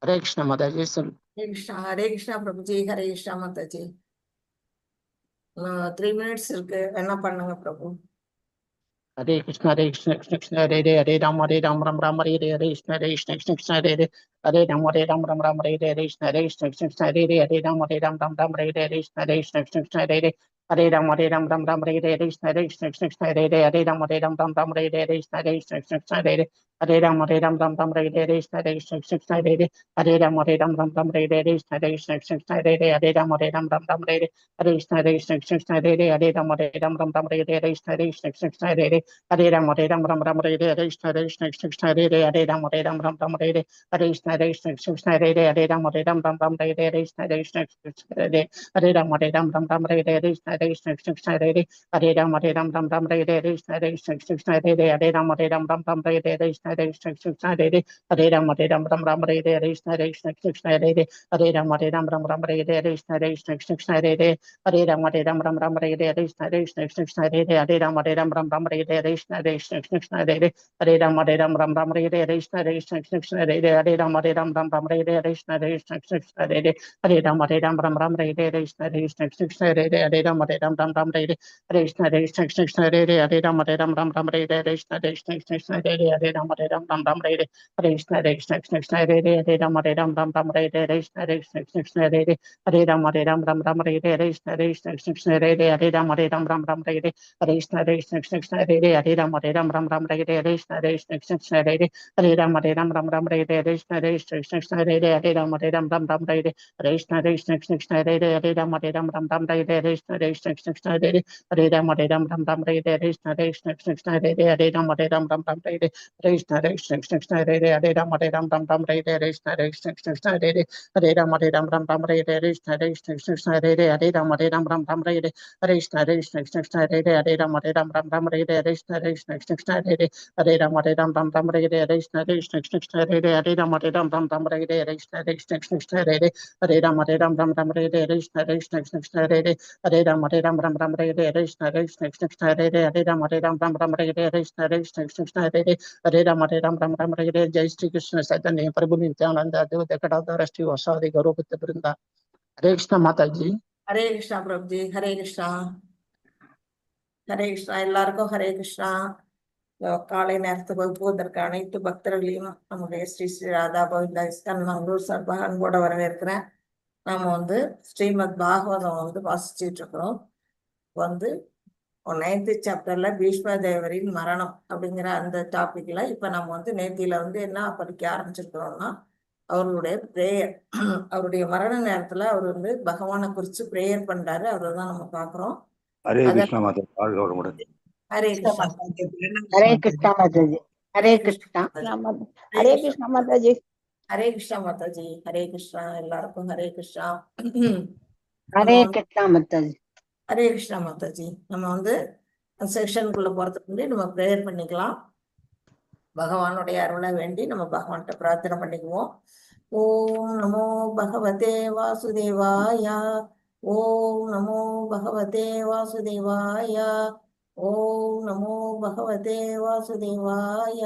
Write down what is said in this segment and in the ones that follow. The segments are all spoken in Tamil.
हरे कृष्ण माता जी। सुन हरे कृष्णा प्रभु जी, हरे कृष्णा माता जी। 3 minutes இருக்கு, என்ன பண்ணுங்க பிரபு? हरे कृष्ण कृष्ण कृष्ण हरे हरे राम राम राम हरे हरे कृष्ण कृष्ण हरे राम राम हरे हरे कृष्ण कृष्ण हरे राम राम हरे हरे कृष्ण कृष्ण हरे राम राम हरे हरे कृष्ण कृष्ण हरे राम राम हरे हरे कृष्ण कृष्ण हरे राम राम हरे हरे कृष्ण कृष्ण हरे राम राम हरे हरे कृष्ण कृष्ण हरे राम राम हरे कृष्ण कृष्ण हरे राम राम हरे कृष्ण हरे राम राम राम हरे कृष्ण कृष्ण हरे राम राम हरे कृष्ण कृष्ण हरे राम राम हरे कृष्ण कृष्ण हरे राम राम हरे कृष्ण कृष्ण हरे राम राम हरे कृष्ण कृष्ण हरे राम राम हरे कृष्ण कृष्ण हरे राम राम हरे कृष्ण कृष्ण हरे राम राम हरे कृष्ण कृष्ण हरे राम राम हरे कृष्ण कृष्ण हरे राम राम हरे कृष्ण कृष्ण हरे राम राम हरे कृष्ण कृष्ण हरे राम राम हरे कृष्ण कृष्ण हरे राम राम हरे कृष्ण कृष्ण हरे राम राम हरे कृष्ण कृष्ण हरे राम राम हरे कृष्ण कृष्ण हरे राम राम हरे कृष्ण कृष्ण हरे राम राम हरे कृष्ण कृष्ण हरे राम राम हरे कृष्ण कृष्ण हरे राम राम हरे कृष्ण कृष्ण हरे राम राम हरे कृष्ण हरे राम राम हरे कृष्ण हरे राम राम हरे कृष्ण हरे राम राम हरे कृष्ण हरे राम राम हरे कृष्ण हरे राम राम हरे कृष्ण हरे राम राम हरे कृष्ण हरे राम राम हरे कृष्ण हरे राम राम हरे कृष्ण हरे राम राम हरे कृष्ण हरे राम राम हरे कृष्ण हरे राम राम हरे कृष्ण हरे राम राम हरे कृष्ण हरे राम राम हरे कृष्ण हरे राम राम हरे कृष्ण हरे राम राम हरे जय श्री कृष्ण चैतन्य प्रभु नित्यानंद अद्वैत गदाधर श्रीवासादि गौरभक्त वृंदा। हरे कृष्ण माता जी। हरे कृष्णा प्रभु जी, हरे कृष्णा। हरे कृष्णा எல்லாருக்கும் ஹரே கிருஷ்ணா. காலை நேரத்துக்கு வகுப்புவதற்கு அனைத்து பக்தர்களையும் நம்முடைய ஸ்ரீ ஸ்ரீ ராதா கோவிந்தா இஸ்கான் மங்களூர் சார்பாக அன்போட வரவேற்கிறேன். நாம ஸ்ரீமத் பாகவதம் வாசிச்சுட்டு இருக்கிறோம். 9th சாப்டர்ல பீஷ்ம தேவரின் மரணம் அப்படிங்கிற அந்த டாபிக்ல இப்ப நம்ம நேத்தியில என்ன படிக்க ஆரம்பிச்சிருக்கிறோம்னா, அவருடைய பிரேயர். அவருடைய மரண நேரத்துல அவர் பகவானை குறிச்சு பிரேயர் பண்றாரு. அவர்தான் நம்ம பாக்குறோம். हरे कृष्णा माता ஹரே கிருஷ்ணா. हरे कृष्णा माता जी। ஹரே கிருஷ்ணா. हरे कृष्णा माता जी। ஹரே கிருஷ்ணா மாதா ஜி, ஹரே கிருஷ்ணா. எல்லாருக்கும் ஹரே கிருஷ்ணா. हरे कृष्णा माता जी। ஹரே கிருஷ்ணா மாதா ஜி. நம்ம செக்ஷனுக்குள்ள போறதுக்கு முன்னாடி நம்ம ப்ரேயர் பண்ணிக்கலாம். பகவானுடைய அருளை வேண்டி நம்ம பகவான்கிட்ட பிரார்த்தனை பண்ணிக்குவோம். ஓம் நமோ பகவதே வாசுதேவாய. ஓம் நமோ பகவதே வாசுதேவாய. ஓம் நமோ பகவதே வாசுதேவாய.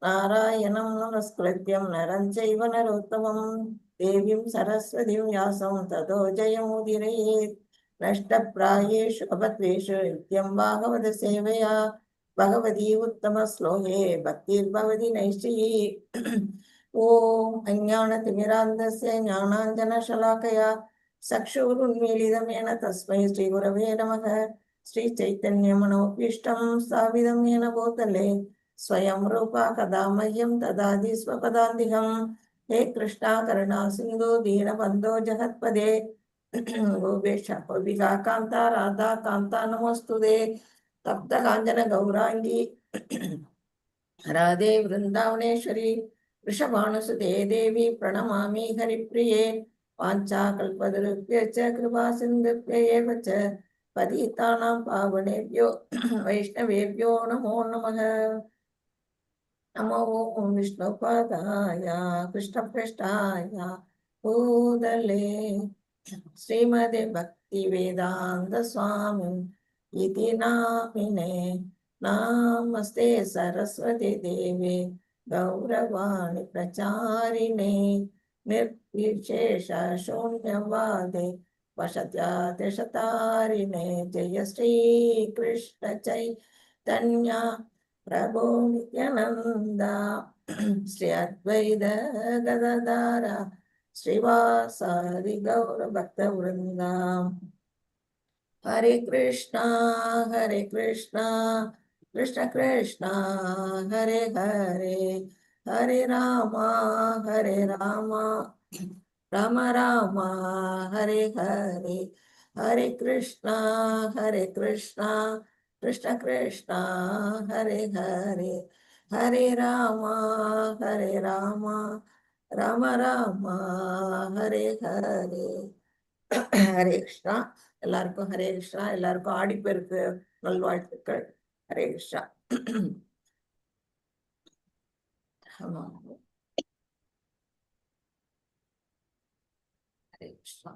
நாராயணம் நமஸ்கிருத்யம் நரம் சைவ நரோத்தமம் தேவீம் சரஸ்வதிம் வியாசம் ததோ ஜெயமுதிரயேத். நஷ்டப்ராயேஷு அபத்வேஷு நித்யம் பாகவத சேவையா भगवती उत्तम श्लोके भक्तिर्भवति नैष्ठिकी। ओम अज्ञानतिमिरान्धस्य ज्ञानाञ्जनशलाकया चक्षुरुन्मीलितं तस्मै श्रीगुरवे नमः। श्रीचैतन्यमनोभीष्टं स्थापितं येन भूतले स्वयं रूपा कदा मह्यं ददाति स्वपदान्तिकं। हे कृष्णा करुणा सिन्धु दीनबन्धो जगत्पदे गोपेश गोपिका कान्ता राधा कान्ता नमोस्तुते। तप्त कांचन गौरांगी राधे वृंदावनेश्वरी वृषभानुसुते देवी प्रणमामि हरिप्रिये। वाञ्छाकल्पतरुभ्यश्च कृपा सिन्धुभ्येव च पतितानां पावनेभ्यो वैष्णवेभ्यो नमो नमः। नमो विष्णुपादाय कृष्णपृष्ठाय भूतले श्रीमदे भक्तिवेदान्त स्वामी इति नामिने। नमस्ते सरस्वती देवे गौरवाणी प्रचारिणे निर्विशेष शून्यवादे वशत्यादिशतारिणे जय श्री कृष्ण चैतन्य प्रभु नित्यानंद श्री अद्वैत गदाधर श्रीवासादि गौर भक्त वृंदा हरे कृष्णा कृष्ण कृष्ण हरे हरे हरे राम राम राम हरे हरे हरे कृष्णा कृष्ण कृष्ण हरे हरे हरे राम राम राम हरे हरे ஹரே கிருஷ்ணா. எல்லாருக்கும் ஹரே கிருஷ்ணா. எல்லாருக்கும் ஆடிப்பெருக்கு நல்வாழ்த்துக்கள். ஹரே கிருஷ்ணா. ஹரே கிருஷ்ணா.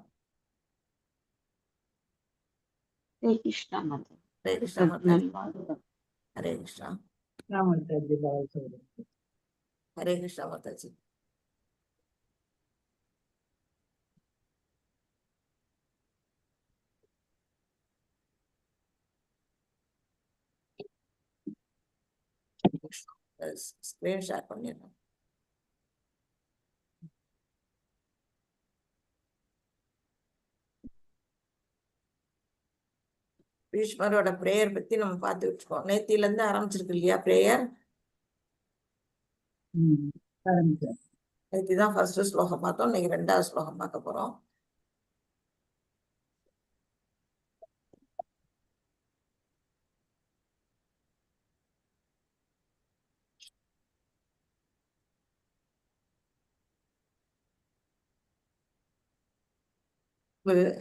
ஹரே கிருஷ்ணா மாதா. ஹரே கிருஷ்ணா மாதாஜி. ஹரே கிருஷ்ணா. ஹரே கிருஷ்ணா மாதாஜி. ஸ்கிரீன் ஷேர் பண்ணிடுறேன். பீஷ்மரோட பிரேயர் பத்தி நம்ம பார்த்துட்டு இருக்கோம். நேத்தில இருந்து ஆரம்பிச்சிருக்கு இல்லையா பிரேயர்? நேத்தி தான் ஃபர்ஸ்ட் ஸ்லோகம் பார்த்தோம். இன்னைக்கு 2வது ஸ்லோகம் பார்க்க போறோம்.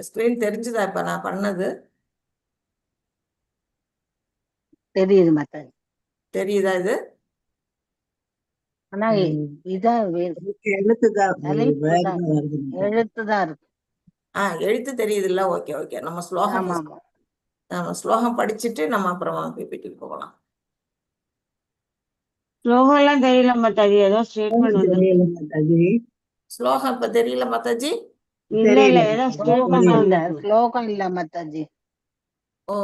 ஸ்கிரீன் தெரிஞ்சுதா இப்ப நான் பண்ணது? தெரியுது மாதாஜி. தெரியுதா இது? ஆனா இதான் எழுத்துதான் இருக்கு. எழுத்து தெரியுது இல்ல? Okay okay. நம்ம ஸ்லோகம் ஆமா ஆமா. நம்ம ஸ்லோகம் படிச்சுட்டு நம்ம அப்புறமா பிபிடிக்கு போகலாம். ஸ்லோகம் எல்லாம் தெரியல மாதாஜி. ஏதோ ஸ்டேட்மெண்ட் வந்து ஸ்லோகம் இப்ப தெரியல மாதாஜி? இல்ல இல்ல ஏதோ ஸ்லோகம் இல்ல. ஸ்லோகம் இல்ல மாதாஜி. ஓ,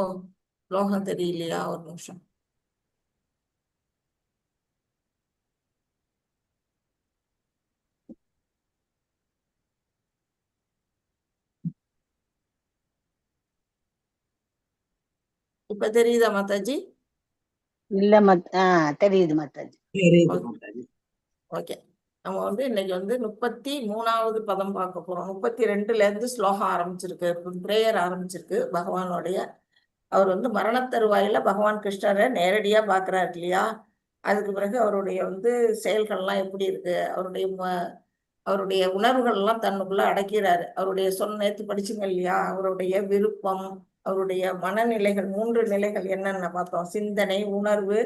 ஸ்லோகம் தெரியலையா? ஒரு நிமிஷம். இப்ப தெரியுதா மாதாஜி? இல்ல தெரியுது மாதாஜி. ஓகே. நம்ம வந்து இன்னைக்கு வந்து 33வது பதம் பார்க்க போறோம். 32ல இருந்து ஸ்லோகம் ஆரம்பிச்சிருக்கு, பிரேயர் ஆரம்பிச்சிருக்கு. பகவானுடைய அவர் வந்து மரண தருவாயில பகவான் கிருஷ்ணரை நேரடியா பாக்குறாரு இல்லையா? அதுக்கு பிறகு அவருடைய வந்து செயல்கள்லாம் எப்படி இருக்கு, அவருடைய உணர்வுகள் எல்லாம் தன்னுக்குள்ள அடக்கிறாரு. அவருடைய நேத்து படிச்சுங்க இல்லையா? அவருடைய விருப்பம், அவருடைய மனநிலைகள், 3 நிலைகள் என்னென்ன பார்த்தோம்? சிந்தனை, உணர்வு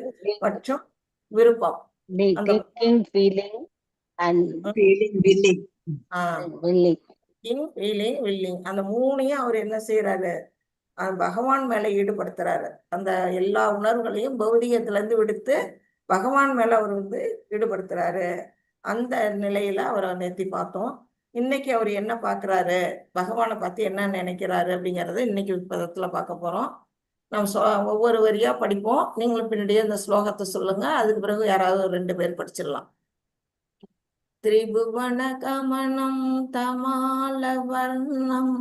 மற்றும் விருப்பம். அந்த ஃபீலிங் அண்ட் வில்லிங் அந்த 3ஐயும் அவர் என்ன செய்யறாரு? பகவான் மேல ஈடுபடுத்துறாரு. அந்த எல்லா உணர்வுகளையும் பௌதிகத்துல இருந்து விடுத்து பகவான் மேல அவர் வந்து ஈடுபடுத்துறாரு. அந்த நிலையில அவரை நேத்தி பார்த்தோம். இன்னைக்கு அவர் என்ன பாக்குறாரு, பகவானை பார்த்து என்ன நினைக்கிறாரு அப்படிங்கறத இன்னைக்கு பதத்துல பார்க்க போறோம். நம்ம ஒவ்வொரு வரியா படிப்போம். நீங்களும் பின்னாடியே இந்த ஸ்லோகத்தை சொல்லுங்க. அதுக்கு பிறகு யாராவது 2 பேர் படிச்சிடலாம். திரிபுவன கமனம் தமால வர்ணம்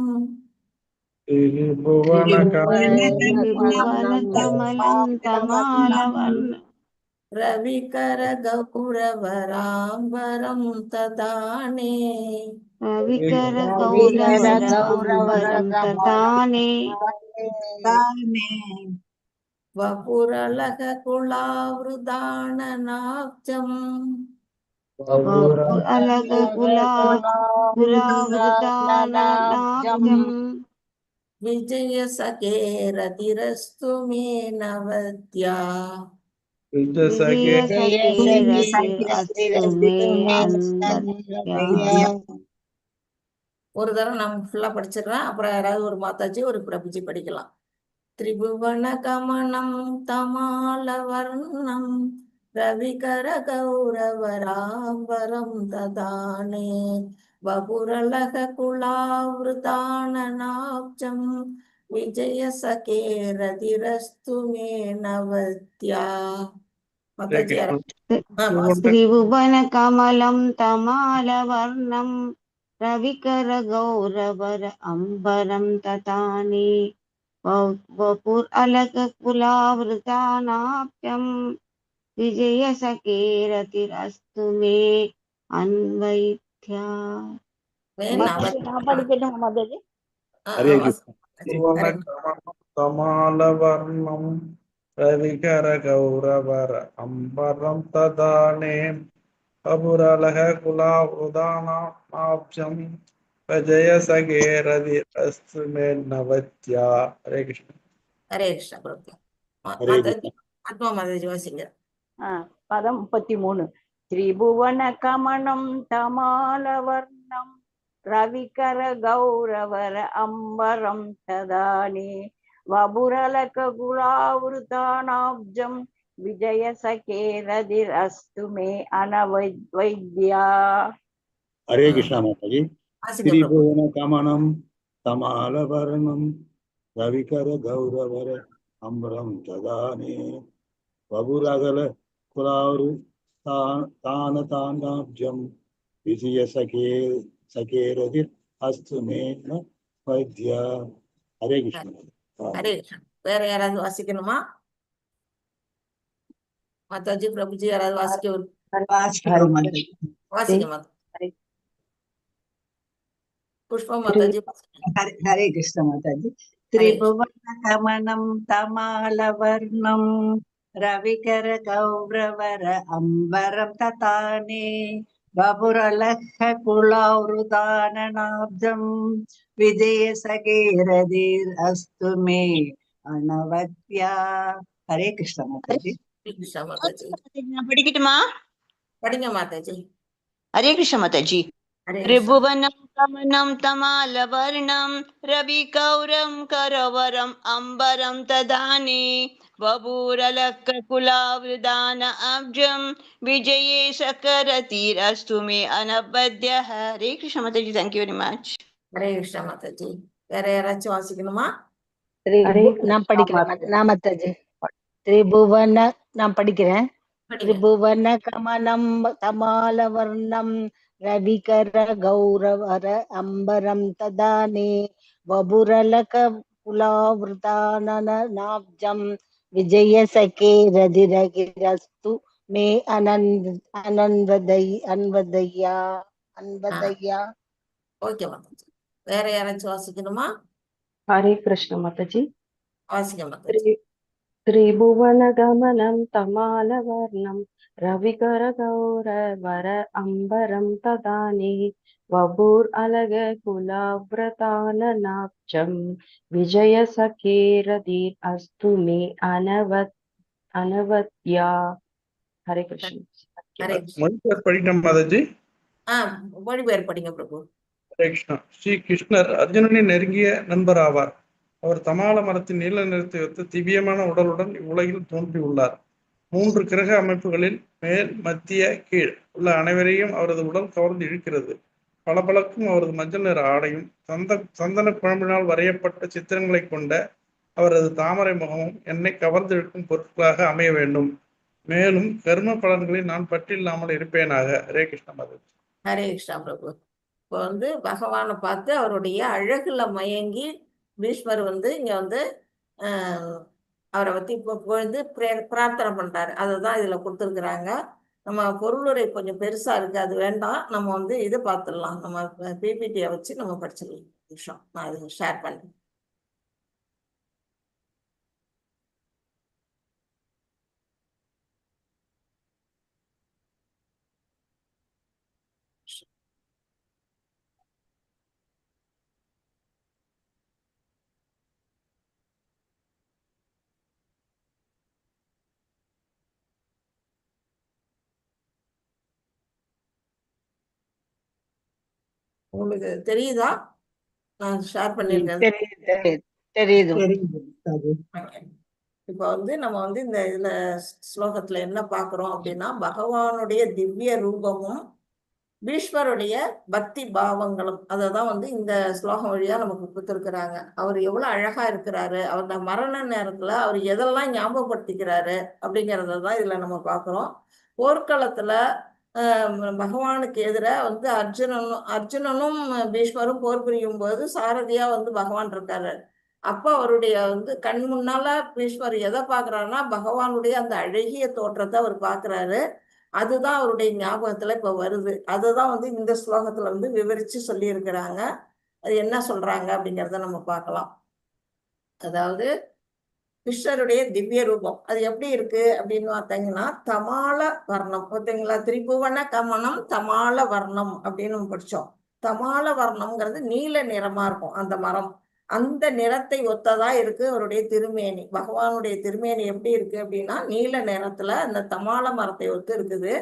ரவிகர கௌரவராம்பரம் ததானே வபுரலக குலாவிருதான நாப்ஜம் விஜய சகேரதிரஸ்து மே நவத்யா ஒரு தடவை நம்ம ஃபுல்லா படிச்சிடலாம். அப்புறம் யாராவது ஒரு மாதாஜி ஒரு பிரபுஜி படிக்கலாம். திரிபுவன கமனம் தமால வர்ணம் ரவிகர கௌரவராம்பரம் ததானே வபுரலக குலாவிருதானநாப்ஜம் விஜய சகேரதிரஸ்து மே நவத்யா. மாதாஜி త్రిభువన కమలం తమాలవర్ణం రవికర గౌరవర అంబరం తతాని వపుర్ అలక కులావృతానాప్యం విజయ సకేరతిరస్తు మే అన్వైత్యా. படிக்கட்டும் மாதாஜி. ஹரே கமலவர்ணம் ரவிகர கௌரவர் அம்பரம் ததானே அபுரலக குலாவுதானாப்ஜம் விஜய சகேரதி அஸ்து மே நவத்யா. ஹரே கிருஷ்ண. ஹரே கிருஷ்ண பிரபு. ஹரே மாதாஜி ஆத்மா மாதாஜி வாசிங்க. பதம் 33. திரிபுவன கமனம் தமாலவர்ணம் ரவிகர கௌரவர அம்பரம் ததானே வபுரலக குலாவிருதானாப்ஜம் விஜய சகேரதிர் அஸ்து மே அனவைத்யா. ஹரே கிருஷ்ணா மாதாஜி. வாசிங்க பிரபு. திரிபுவன கமனம் தமாலவர்ணம் ரவிகர கௌரவர அம்பரம் ததானே வபுரகல குலாரு தானதானாப்ஜம் விஜய சகேரதிர் அஸ்து மே நவத்யா. ஹரே கிருஷ்ண. ஹரே கிருஷ்ண. வேற யாராவது வாசிக்கணுமா? மாதாஜி பிரபுஜி யாராவது வாசிக்க வாசிங்க மாதா. புஷ்பா மாதாஜி ஹரே கிருஷ்ண மாதாஜி. திரிபுவன கமனம் தமாலவர்ணம் ரவிகர கௌரவர அம்பரம் ததானே வபுரலக குலாவ்ருதானநாப்ஜம் விஜய சகேரதிர் அஸ்து மே அனவத்யா. ஹரே கிருஷ்ண மாதாஜி. கிருஷ்ணா மாதாஜி நான் படிக்கட்டுமா? படிங்க மாதாஜி. ஹரே கிருஷ்ண மாதாஜி. ஹரே கிருஷ்ணா. ரிபுவனம் கமனம் தமாலவர்ணம் ரவி கௌரம் கரவரம் அம்பரம் ததானே வபூரலக்க குலாவிருதான அப்ஜம் விஜயே சக்கரதீர் அஸ்து மே அனபத்ய. ஹரே கிருஷ்ண மாதாஜி. Thank you very much. Hare Krishna மாதாஜி. வேற யாராச்சும் வாசிக்கணுமா? நான் படிக்கிறேன் நான் மாதாஜி. திரிபுவன நான் படிக்கிறேன். படிங்க. திரிபுவன கமலம் தமாலவர்ணம் ரவிகர கௌரவர அம்பரம் ததானே வபுரலக குலாவிருதானநாப்ஜம் விஜய சகேரதிரஸ்து மே அன்வதையா. ஓகே மாதாஜி. வேற யாராச்சும் வாசிக்கணுமா? ஹரே கிருஷ்ண மாதாஜி. வாசிங்க மாதாஜி. திரிபுவன கமனம் தமாலவர்ணம் ரவிகர கௌரவர அம்பரம் ததானே வபூர் அலக குலாவ்ரதானநாப்ஜம் விஜய சகேரதீர் அஸ்து மே அனவத்யா. ஹரே கிருஷ்ண. ஹரே கிருஷ்ண. மொழிபெயர் படிக்கணும் மாதாஜி. மொழிபெயர் படிங்க பிரபு. ஹரே கிருஷ்ணா. ஸ்ரீ கிருஷ்ணர் அர்ஜுனனின் நெருங்கிய நண்பர் ஆவார். அவர் தமால மரத்தின் நீல நிறத்தை ஒத்த திவ்யமான உடலுடன் இவ்வுலகில் தோன்றியுள்ளார். 3 கிரக அமைப்புகளில் மேல் மத்திய கீழ் உள்ள அனைவரையும் அவரது உடல் கவர்ந்து இழுக்கிறது. பளபளக்கும் அவரது மஞ்சள் நிற ஆடையும் சந்தன குழம்பினால் வரையப்பட்ட சித்திரங்களை கொண்ட அவரது தாமரை முகமும் என்னை கவர்ந்திழுக்கும் பொருட்களாக அமைய வேண்டும். மேலும் கர்ம பலன்களை நான் பற்றில்லாமல் இருப்பேனாக. ஹரே கிருஷ்ண மாதாஜி. ஹரே கிருஷ்ணா பிரபு. இப்போ பகவானை பார்த்து அவருடைய அழகுல மயங்கி பீஷ்மர் இங்க அவரை பத்தி இப்போ பிரார்த்தனை பண்றாரு. அதுதான் இதுல கொடுத்துருக்குறாங்க. நம்ம பொருளுரை கொஞ்சம் பெருசா இருக்கு, அது வேண்டாம். நம்ம இது பார்த்துடலாம். நம்ம பிபிடியை வச்சு நம்ம படிச்சிடலாம். நிமிஷம் நான் அது ஷேர் பண்ணேன். உங்களுக்கு தெரியுதா? நான் ஷேர் பண்ணிருக்கேன். தெரியுது. தெரியுது மாதாஜி. Okay. இப்ப வந்து நம்ம வந்து இந்த இதுல ஸ்லோகத்துல என்ன பாக்குறோம் அப்படின்னா, பகவானுடைய திவ்ய ரூபமும் பீஷ்மருடைய பக்தி பாவங்களும் அததான் வந்து இந்த ஸ்லோகம் வழியா நமக்கு கொடுத்திருக்கிறாங்க. அவர் எவ்வளவு அழகா இருக்கிறாரு, அவரோட மரண நேரத்துல அவர் எதெல்லாம் ஞாபகப்படுத்திக்கிறாரு அப்படிங்கறதான் இதுல நம்ம பாக்குறோம். போர்க்களத்துல பகவானுக்கு எதிராக வந்து அர்ஜுனனும் பீஷ்மரும் போர் புரியும் போது சாரதியா வந்து பகவான் இருக்காரு. அப்ப அவருடைய வந்து கண் முன்னால பீஷ்மர் எதை பாக்குறாருன்னா, பகவானுடைய அந்த அழகிய தோற்றத்தை அவர் பாக்குறாரு. அதுதான் அவருடைய ஞாபகத்துல இப்ப வருது. அதுதான் வந்து இந்த ஸ்லோகத்துல வந்து விவரிச்சு சொல்லி இருக்கிறாங்க. அது என்ன சொல்றாங்க அப்படிங்கறத நம்ம பார்க்கலாம். அதாவது கிருஷ்ணருடைய திவ்ய ரூபம் அது எப்படி இருக்கு அப்படின்னு பார்த்தீங்கன்னா, தமால வர்ணம் பார்த்தீங்களா, திரிபுவன கமனம் தமால வர்ணம் அப்படின்னு நம்ம படிச்சோம். தமால வர்ணம்ங்கிறது நீல நிறமா இருக்கும் அந்த மரம். அந்த நிறத்தை ஒத்ததா இருக்கு அவருடைய திருமேனி. பகவானுடைய திருமேனி எப்படி இருக்கு அப்படின்னா, நீல நிறத்துல அந்த தமால மரத்தை ஒத்து இருக்குது.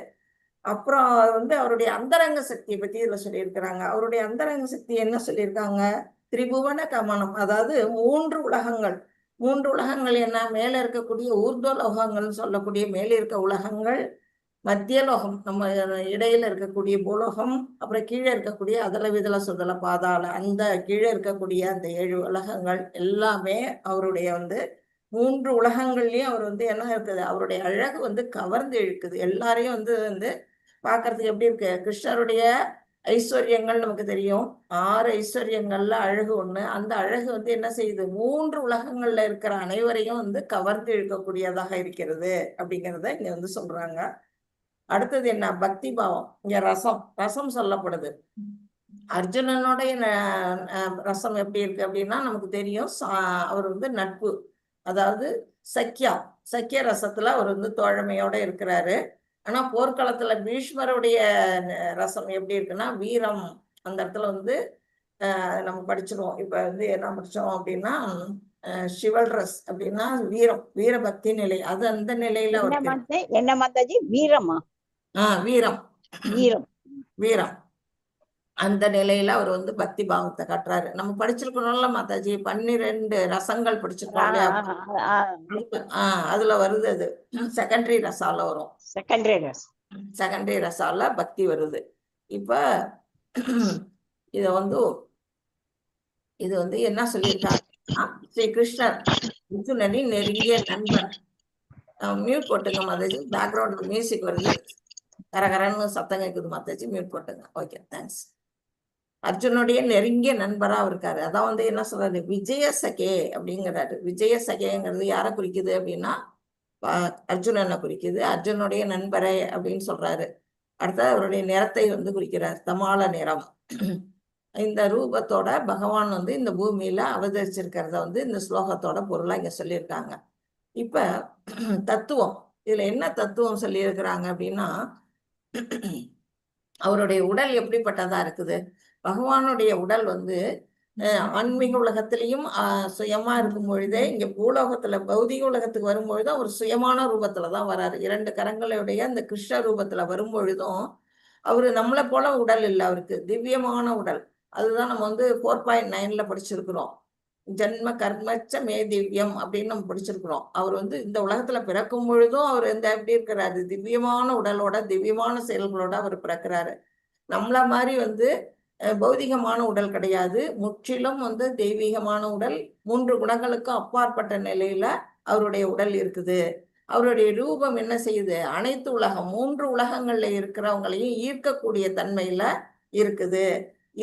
அப்புறம் வந்து அவருடைய அந்தரங்க சக்தியை பத்தி இதுல சொல்லியிருக்கிறாங்க. அவருடைய அந்தரங்க சக்தி என்ன சொல்லியிருக்காங்க, திரிபுவன கமனம், அதாவது மூன்று உலகங்கள் என்ன, மேல இருக்கக்கூடிய ஊர்துவ லோகங்கள்னு சொல்லக்கூடிய மேல இருக்க உலகங்கள், மத்திய லோகம் நம்ம இடையில இருக்கக்கூடிய பூலோகம், அப்புறம் கீழே இருக்கக்கூடிய அதல விதல சுதல பாதாள, அந்த கீழே இருக்கக்கூடிய அந்த 7 உலகங்கள் எல்லாமே அவருடைய வந்து 3 உலகங்கள்லயும் அவர் வந்து என்ன இருக்குது, அவருடைய அழகு வந்து கவர்ந்து இழுக்குது. எல்லாரையும் வந்து பார்க்கறதுக்கு எப்படி இருக்கு, கிருஷ்ணருடைய ஐஸ்வர்யங்கள் நமக்கு தெரியும். 6 ஐஸ்வர்யங்கள்ல அழகு ஒண்ணு. அந்த அழகு வந்து என்ன செய்யுது, 3 உலகங்கள்ல இருக்கிற அனைவரையும் வந்து கவர்ந்து இழுக்கக்கூடியதாக இருக்கிறது அப்படிங்கிறத இங்க வந்து சொல்றாங்க. அடுத்தது என்ன, பக்தி பாவம். இங்க ரசம் சொல்லப்படுது. அர்ஜுனனுடைய ரசம் எப்படி இருக்கு அப்படின்னா நமக்கு தெரியும். அவர் வந்து நட்பு, அதாவது சக்கிய ரசத்துல அவர் வந்து தோழமையோட இருக்கிறாரு. ஆனா போர்க்களத்துல பீஷ்மருடைய ரசம் எப்படி இருக்குன்னா வீரம். அந்த இடத்துல வந்து நம்ம படிச்சிருவோம். இப்ப வந்து என்ன படிச்சோம் அப்படின்னா, சிவல்ரஸ் அப்படின்னா வீரபக்தி நிலை. அது அந்த நிலையில என்ன மாதாஜி, வீரமா? வீரம் வீரம் அந்த நிலையில அவர் வந்து பக்தி பாவத்தை காட்டுறாரு. நம்ம படிச்சிருக்கணும்ல மாதாஜி, 12 ரசங்கள் படிச்சிருக்கோம் இல்லையா? அதுல வருது, அது செகண்டரி ரசால வரும். செகண்டரி ரசால பக்தி வருது. இப்ப இது வந்து என்ன சொல்லியிருக்காங்க, ஸ்ரீ கிருஷ்ணர் அர்ஜுனனின் நெருங்கிய நண்பர். மியூட் போட்டுங்க மாதாஜி, பேக்ரவுண்ட் மியூசிக் வருது, கரகரன்னு சத்தம் கேட்குது மாதாஜி, மியூட் போட்டுங்க. Okay, thanks. அர்ஜுனுடைய நெருங்கிய நண்பரா இருக்காரு. அதான் வந்து என்ன சொல்றாரு, விஜய சகே அப்படிங்கிறாரு. விஜய சகேங்கிறது யாரை குறிக்குது அப்படின்னா, அர்ஜுனனை குறிக்குது. அர்ஜுனுடைய நண்பரே அப்படின்னு சொல்றாரு. அடுத்தது அவருடைய நிறத்தை வந்து குறிக்கிறார், தமால நிறம். இந்த ரூபத்தோட பகவான் வந்து இந்த பூமியில அவதரிச்சிருக்கிறத வந்து இந்த ஸ்லோகத்தோட பொருளா இங்க சொல்லியிருக்காங்க. இப்ப தத்துவம், இதுல என்ன தத்துவம் சொல்லியிருக்கிறாங்க அப்படின்னா, அவருடைய உடல் எப்படிப்பட்டதா இருக்குது. பகவானுடைய உடல் வந்து ஆன்மீக உலகத்திலையும் சுயமா இருக்கும் பொழுதே, இங்க பூலோகத்துல பௌதிக உலகத்துக்கு வரும்பொழுது அவர் சுயமான ரூபத்துலதான் வராரு. 2 கரங்களுடைய அந்த கிருஷ்ண ரூபத்துல வரும் பொழுதும் அவரு நம்மளை போல உடல் இல்லை, அவருக்கு திவ்யமான உடல். அதுதான் நம்ம வந்து 4.9ல படிச்சிருக்கிறோம். ஜன்ம கர்மச்ச மே திவ்யம் அப்படின்னு நம்ம படிச்சிருக்கிறோம். அவர் வந்து இந்த உலகத்துல பிறக்கும் பொழுதும் அவர் எப்படி இருக்கிறாரு, திவ்யமான உடலோட திவ்யமான செயல்களோட அவர் பிறக்கிறாரு. நம்மள மாதிரி வந்து பௌதிகமான உடல் கிடையாது, முற்றிலும் வந்து தெய்வீகமான உடல். 3 குணங்களுக்கும் அப்பாற்பட்ட நிலையில அவருடைய உடல் இருக்குது. அவருடைய ரூபம் என்ன செய்யுது, அனைத்து உலகம் 3 உலகங்கள்ல இருக்கிறவங்களையும் ஈர்க்கக்கூடிய தன்மையில இருக்குது.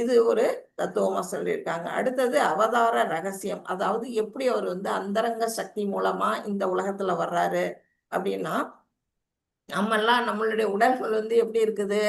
இது ஒரு தத்துவமா சொல்லியிருக்காங்க. அடுத்தது அவதார ரகசியம், அதாவது எப்படி அவர் வந்து அந்தரங்க சக்தி மூலமா இந்த உலகத்துல வர்றாரு அப்படின்னா, நம்மளுடைய உடல்கள் வந்து எப்படி இருக்குது,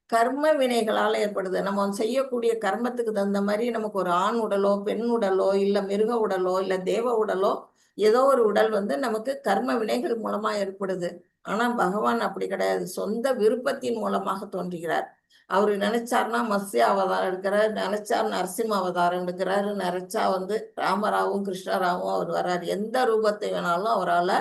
கர்ம வினைகளால ஏற்படுது. நம்ம செய்யக்கூடிய கர்மத்துக்கு தகுந்த மாதிரி நமக்கு ஒரு ஆண் உடலோ பெண் உடலோ இல்ல மிருக உடலோ இல்ல தேவ உடலோ ஏதோ ஒரு உடல் வந்து நமக்கு கர்ம வினைகள் மூலமா ஏற்படுது. ஆனா பகவான் அப்படி கிடையாது, சொந்த விருப்பத்தின் மூலமாக தோன்றுகிறார். அவரு நினைச்சார்னா மத்ஸ்ய அவதாரம் எடுக்கிறார், நினைச்சார் நரசிம்ம அவதாரம் எடுக்கிறாரு, நினைச்சா வந்து ராமராவும் கிருஷ்ணராவும் அவர் வர்றாரு. எந்த ரூபத்தை வேணாலும் அவரால்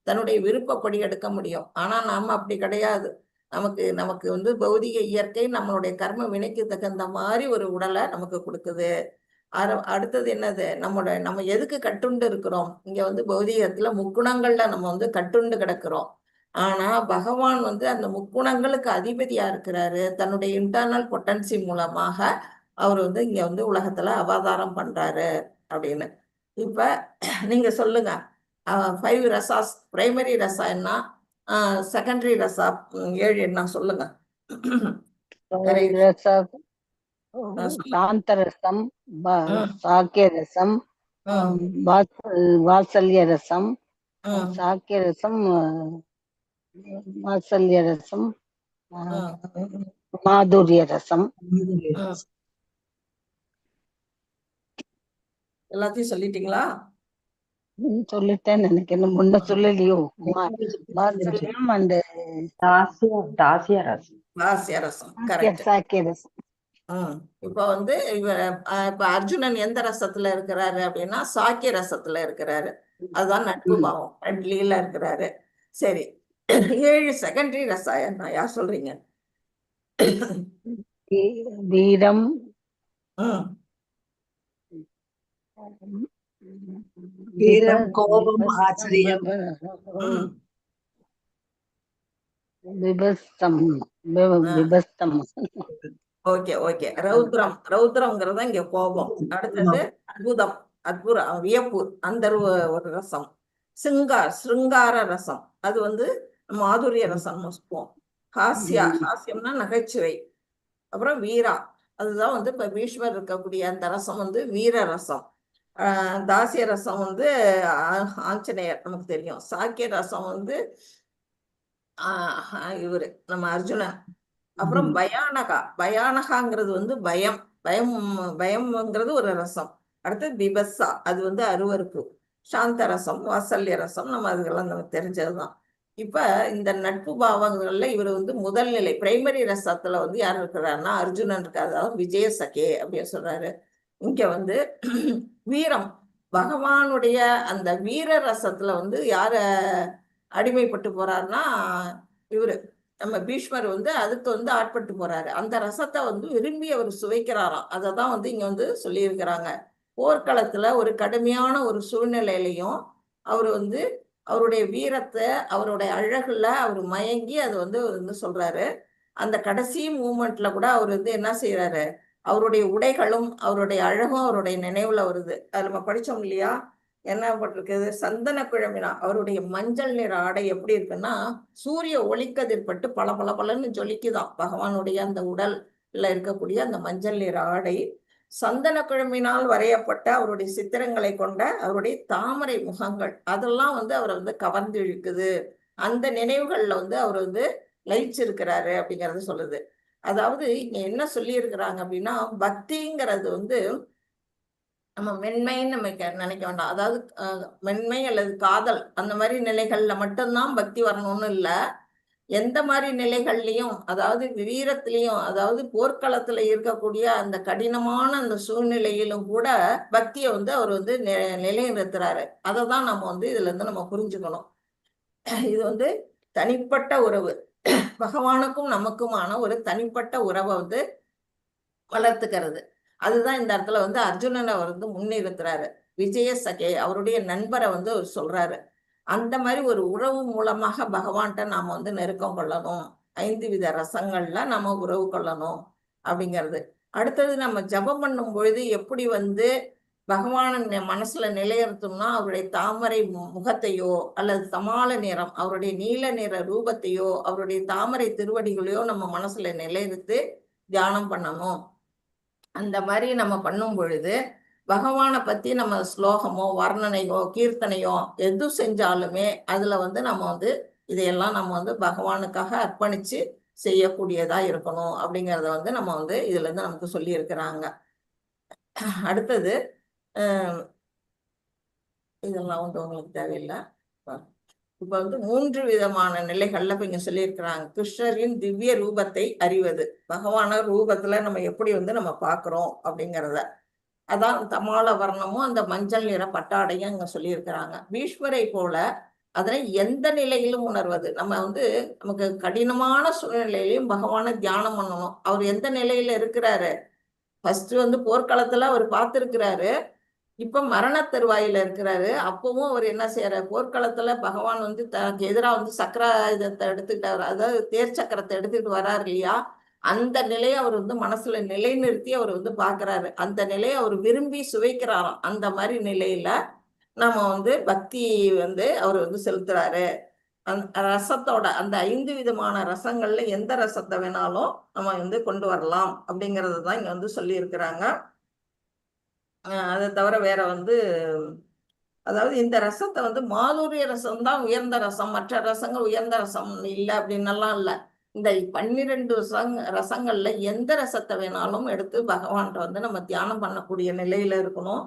தன்னுடைய விருப்பப்படி எடுக்க முடியும். ஆனா நாம அப்படி கிடையாது. நமக்கு வந்து பௌதிக இயற்கை நம்மளுடைய கர்ம வினைக்கு தகுந்த மாதிரி ஒரு உடலை நமக்கு கொடுக்குது. அடுத்தது என்னது, நம்ம எதுக்கு கட்டுண்டு இருக்கிறோம்? இங்க வந்து பௌதீகத்துல முக்குணங்கள்ல நம்ம வந்து கட்டுண்டு கிடக்கிறோம். ஆனா பகவான் வந்து அந்த முக்குணங்களுக்கு அதிபதியா இருக்கிறாரு. தன்னுடைய இன்டர்னல் பொட்டன்சி மூலமாக அவர் வந்து இங்க வந்து உலகத்துல அவதாரம் பண்றாரு அப்படின்னு. இப்ப நீங்க சொல்லுங்க, 5 ரசாஸ், பிரைமரி ரசா என்ன, செகண்டரி ரசா 7 என்ன சொல்லுங்க. சாந்த ரசம், ம், சாக்கிய ரசம், ம், வாத்சல்ய ரசம், ம், சாக்கிய ரசம், வாத்சல்ய ரசம், ம், மாதுரிய ரசம். ம். எல்லாத்தையும் சொல்லிட்டீங்களா? சொல்லிட்டேன் நினைக்கிறேன், முன்ன சொல்லலையோ. வாத்சல்யம் அண்ட் தாசிய ரசம். தாசிய rasam, correct. சாக்கிய ரசம். இப்ப வந்து இப்ப அர்ஜுனன் எந்த ரசத்துல இருக்கிறாரு அப்படின்னா சாக்கிய ரசத்துல இருக்கிறாரு. அதுதான் நட்பு பாவம், ஃப்ரெண்ட்லியில இருக்கிறாரு. சரி, 7 செகண்டரி ரசம் என்ன, யார் சொல்றீங்க? வீரம், வீரம், கோபம், ஆச்சரியம், விபஸ்தம். விபஸ்தம். Okay okay. ரௌத்ரம்ங்கிறத இங்க கோபம். அடுத்தது அற்புதம், வியப்பு, அந்த ஒரு ரசம். சிருங்கார ரசம், அது வந்து மாதுரிய ரசம் சொல்லுவோம். ஹாஸ்யம்னா நகைச்சுவை. அப்புறம் வீரா, அதுதான் வந்து இப்ப பீஷ்மர் இருக்கக்கூடிய அந்த ரசம் வந்து வீர ரசம். தாசிய ரசம் வந்து ஆஞ்சநேயர், நமக்கு தெரியும். சாக்கிய ரசம் வந்து இவரு நம்ம அர்ஜுனன். அப்புறம் பயானகாங்கிறது வந்து பயம், பயம்ங்கிறது ஒரு ரசம். அடுத்து பிபஸ்ஸா, அது வந்து அருவருப்பு. சாந்த ரசம், வாத்சல்ய ரசம், நம்ம அதுக்கெல்லாம் நமக்கு தெரிஞ்சதுதான். இப்ப இந்த நட்பு பாவங்கள்ல இவர் வந்து முதல் நிலை பிரைமரி ரசத்துல வந்து யார் இருக்கிறாருன்னா அர்ஜுனன் இருக்காரு, அதாவது விஜய சகே அப்படின்னு சொல்றாரு. இங்க வந்து வீரம், பகவானுடைய அந்த வீர ரசத்துல வந்து யார அடிமைப்பட்டு போறாருன்னா இவரு நம்ம பீஷ்மர் வந்து அதுக்கு வந்து ஆட்பட்டு போறாரு. அந்த ரசத்தை வந்து விரும்பி அவர் சுவைக்கிறாராம். அதை தான் வந்து இங்க வந்து சொல்லியிருக்கிறாங்க. போர்க்களத்துல ஒரு கடுமையான ஒரு சூழ்நிலையிலையும் அவர் வந்து அவருடைய வீரத்தை, அவருடைய அழகுல அவர் மயங்கி அது வந்து சொல்றாரு. அந்த கடைசி மூமெண்ட்ல கூட அவர் வந்து என்ன செய்யறாரு, அவருடைய உடைகளும் அவருடைய அழகும் அவருடைய நினைவுல வருது. அது நம்ம படிச்சோம் இல்லையா, என்ன பட்டிருக்குது, சந்தன குழம்பினா அவருடைய மஞ்சள் நிற ஆடை எப்படி இருக்குன்னா சூரிய ஒளிக்கதிர்பட்டு பல பல பலன்னு ஜொலிக்குதான் பகவானுடைய அந்த உடல்ல இருக்கக்கூடிய அந்த மஞ்சள் நிற ஆடை. சந்தன குழம்பினால் வரையப்பட்ட அவருடைய சித்திரங்களை கொண்ட அவருடைய தாமரை முகங்கள், அதெல்லாம் வந்து அவரை வந்து கவர்ந்து இழுக்குது. அந்த நினைவுகள்ல வந்து அவர் வந்து லயிச்சிருக்கிறாரு அப்படிங்கறது சொல்லுது. அதாவது இங்க என்ன சொல்லி இருக்கிறாங்க அப்படின்னா, பக்திங்கிறது வந்து நம்ம மென்மைன்னு நம்ம நினைக்க வேண்டாம். அதாவது மென்மை அல்லது காதல் அந்த மாதிரி நிலைகள்ல மட்டும்தான் பக்தி வரணும்னு இல்ல. எந்த மாதிரி நிலைகள்லயும், அதாவது வீரத்திலையும், அதாவது போர்க்களத்துல இருக்கக்கூடிய அந்த கடினமான அந்த சூழ்நிலையிலும் கூட பக்தியை வந்து அவர் வந்து நிலைநிறுத்துறாரு. அதை தான் நம்ம வந்து இதுல இருந்து நம்ம புரிஞ்சுக்கணும். இது வந்து தனிப்பட்ட உறவு, பகவானுக்கும் நமக்குமான ஒரு தனிப்பட்ட உறவை வந்து வளர்த்துக்கிறது. அதுதான் இந்த இடத்துல வந்து அர்ஜுனனை வந்து முன்னிறுத்துறாரு. விஜய சகே, அவருடைய நண்பரை வந்து அவர் சொல்றாரு. அந்த மாதிரி ஒரு உறவு மூலமாக பகவான்கிட்ட நாம வந்து நெருக்கம் கொள்ளணும். 5 வித ரசங்கள்ல நம்ம உறவு கொள்ளணும் அப்படிங்கிறது. அடுத்தது நம்ம ஜபம் பண்ணும் பொழுது எப்படி வந்து பகவான மனசுல நிலைநிறுத்தணும்னா அவருடைய தாமரை முகத்தையோ அல்லது தமால நிறம், அவருடைய நீல நிற ரூபத்தையோ அவருடைய தாமரை திருவடிகளையோ நம்ம மனசுல நிலைநிறுத்தி தியானம் பண்ணணும். அந்த மாதிரி நம்ம பண்ணும் பொழுது பகவானை பத்தி நம்ம ஸ்லோகமோ வர்ணனையோ கீர்த்தனையோ எது செஞ்சாலுமே அதுல வந்து நம்ம வந்து இதையெல்லாம் நம்ம வந்து பகவானுக்காக அர்ப்பணிச்சு செய்யக்கூடியதா இருக்கணும் அப்படிங்கறத வந்து நம்ம வந்து இதுல இருந்து நமக்கு சொல்லி இருக்கிறாங்க. அடுத்தது இதெல்லாம் வந்து உங்களுக்கு தேவையில்லை. இப்ப வந்து 3 விதமான நிலைகள்ல இப்ப இங்க சொல்லியிருக்கிறாங்க. கிருஷ்ணரின் திவ்ய ரூபத்தை அறிவது, பகவான ரூபத்துல நம்ம எப்படி வந்து நம்ம பாக்குறோம் அப்படிங்கிறத, அதான் தமால வர்ணமும் அந்த மஞ்சள் நிற பட்டாடையும் அங்க சொல்லியிருக்கிறாங்க. பீஷ்மரை போல அதனை எந்த நிலையிலும் உணர்வது. நம்ம வந்து நமக்கு கடினமான சூழ்நிலையிலையும் பகவானை தியானம் பண்ணணும். அவர் எந்த நிலையில இருக்கிறாரு, ஃபர்ஸ்ட் வந்து போர்க்களத்துல அவர் பார்த்திருக்கிறாரு. இப்ப மரண தருவாயில இருக்கிறாரு. அப்பவும் அவர் என்ன செய்யறாரு, போர்க்களத்துல பகவான் வந்து தனக்கு எதிரா வந்து சக்கராயுதத்தை எடுத்துக்கிட்டாரு, அதாவது தேர் சக்கரத்தை எடுத்துட்டு வர்றாரு இல்லையா, அந்த நிலையை அவர் வந்து மனசுல நிலைநிறுத்தி அவர் வந்து பாக்குறாரு. அந்த நிலையை அவர் விரும்பி சுவைக்கிறாராம். அந்த மாதிரி நிலையில நம்ம வந்து பக்தி வந்து அவர் வந்து செலுத்துறாரு. அந்த ரசத்தோட அந்த 5 விதமான ரசங்கள்ல எந்த ரசத்தை வேணாலும் நம்ம வந்து கொண்டு வரலாம் அப்படிங்கறது தான் இங்க வந்து சொல்லி இருக்கிறாங்க. அதை தவிர வேற வந்து அதாவது இந்த ரசத்தை வந்து மாதுரிய ரசம் தான் உயர்ந்த ரசம், மற்ற ரசங்கள் உயர்ந்த ரசம் இல்லை அப்படின்னெல்லாம் இல்லை. இந்த 12 ரசங்கள்ல எந்த ரசத்தை வேணாலும் எடுத்து பகவான்கிட்ட வந்து நம்ம தியானம் பண்ணக்கூடிய நிலையில இருக்கணும்.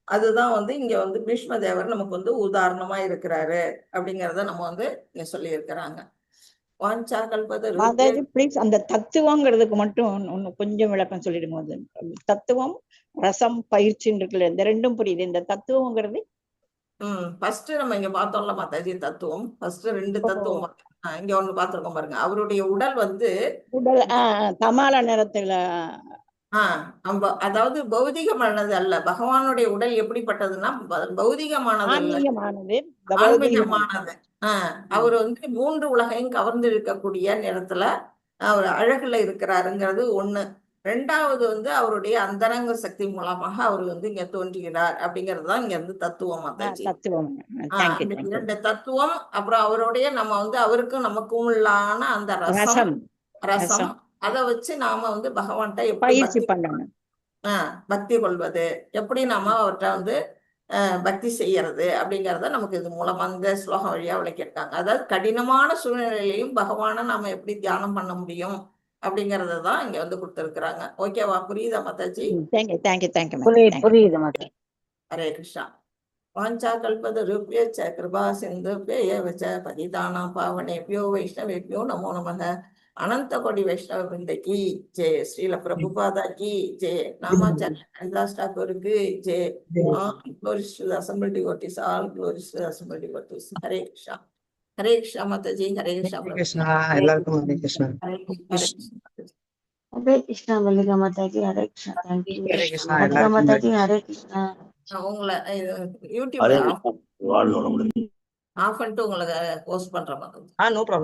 அதுதான் வந்து இங்க வந்து பீஷ்ம தேவர் நமக்கு வந்து உதாரணமா இருக்கிறாரு அப்படிங்கறத நம்ம வந்து இங்க சொல்லி இருக்கிறாங்க. வாஞ்சா கல்பத மாதாஜி ப்ளீஸ் அந்த தத்துவங்கிறதுக்கு மட்டும் ஒன்னு கொஞ்சம் விளக்கம் சொல்லிடுங்க. தத்துவம் ரசம் பயிற்சின்னு இருக்குல்ல, இந்த ரெண்டும் புரியுது. இந்த தத்துவங்கிறது ஃபர்ஸ்ட் நம்ம இங்க பார்த்தோம்ல மாதாஜி தத்துவம். ஃபர்ஸ்ட் 2 தத்துவம் இங்க ஒண்ணு பார்த்திருக்கோம் பாருங்க. அவருடைய உடல் வந்து உடல் தமால நிறத்துல அதாவது பௌதிகமானது அல்ல. பகவானுடைய உடல் எப்படிப்பட்டதுன்னா பௌதிகமானது அல்ல, ஆன்மீகமானது. அவர் வந்து 3 உலகையும் கவர்ந்து இருக்கக்கூடிய நேரத்துல அவர் அழகுல இருக்கிறாருங்கிறது ஒண்ணு. 2வது வந்து அவருடைய அந்தரங்க சக்தி மூலமாக அவர் வந்து இங்க தோன்றுகிறார் அப்படிங்கறதுதான் இங்க வந்து தத்துவம். தத்துவம் 2 தத்துவம். அப்புறம் அவருடைய நம்ம வந்து அவருக்கும் நமக்கும் உள்ளான அந்த ரசம் அதை வச்சு நாம வந்து பகவான்கிட்ட எப்படி பக்தி கொள்வது, எப்படி நாம அவர்கிட்ட வந்து பக்தி செய்யறது அப்படிங்கறத நமக்கு இது மூலமா இந்த ஸ்லோகம் வழியா விளக்கியிருக்காங்க. அதாவது கடினமான சூழ்நிலையிலையும் பகவானை நாம எப்படி தியானம் பண்ண முடியும் அப்படிங்கறதான் இங்க வந்து கொடுத்திருக்கிறாங்க. ஓகேவா? புரியுதா மாதாஜி? புரியுது மாதாஜி. ஹரே கிருஷ்ணா. வாஞ்சா கல்பத ரூபிய கிருபா சிந்துபிய பதிதானாம் பாவனேபியோ வைஷ்ணவேபியோ நமோ நமக. अनंत कोटि वैष्णव वृंद की जय। श्रील प्रभुपादा की जय। नामाचार्य हरिदास ठाकुर की जय। All glories to the assembled devotees. All glories to the assembled devotees. हरे कृष्णा. हरे कृष्णा माताजी. हरे कृष्णा. எல்லாருக்கும் हरे कृष्णा. हरे कृष्णा मल्लिका माताजी. हरे कृष्णा. थैंक यू हरे कृष्णा. मल्लिका माताजी. हरे कृष्णा. உங்களை யூடியூப்ல ஆஃப் பண்ணிட்டு உங்களை போஸ்ட் பண்ற மாதிரி. no problem.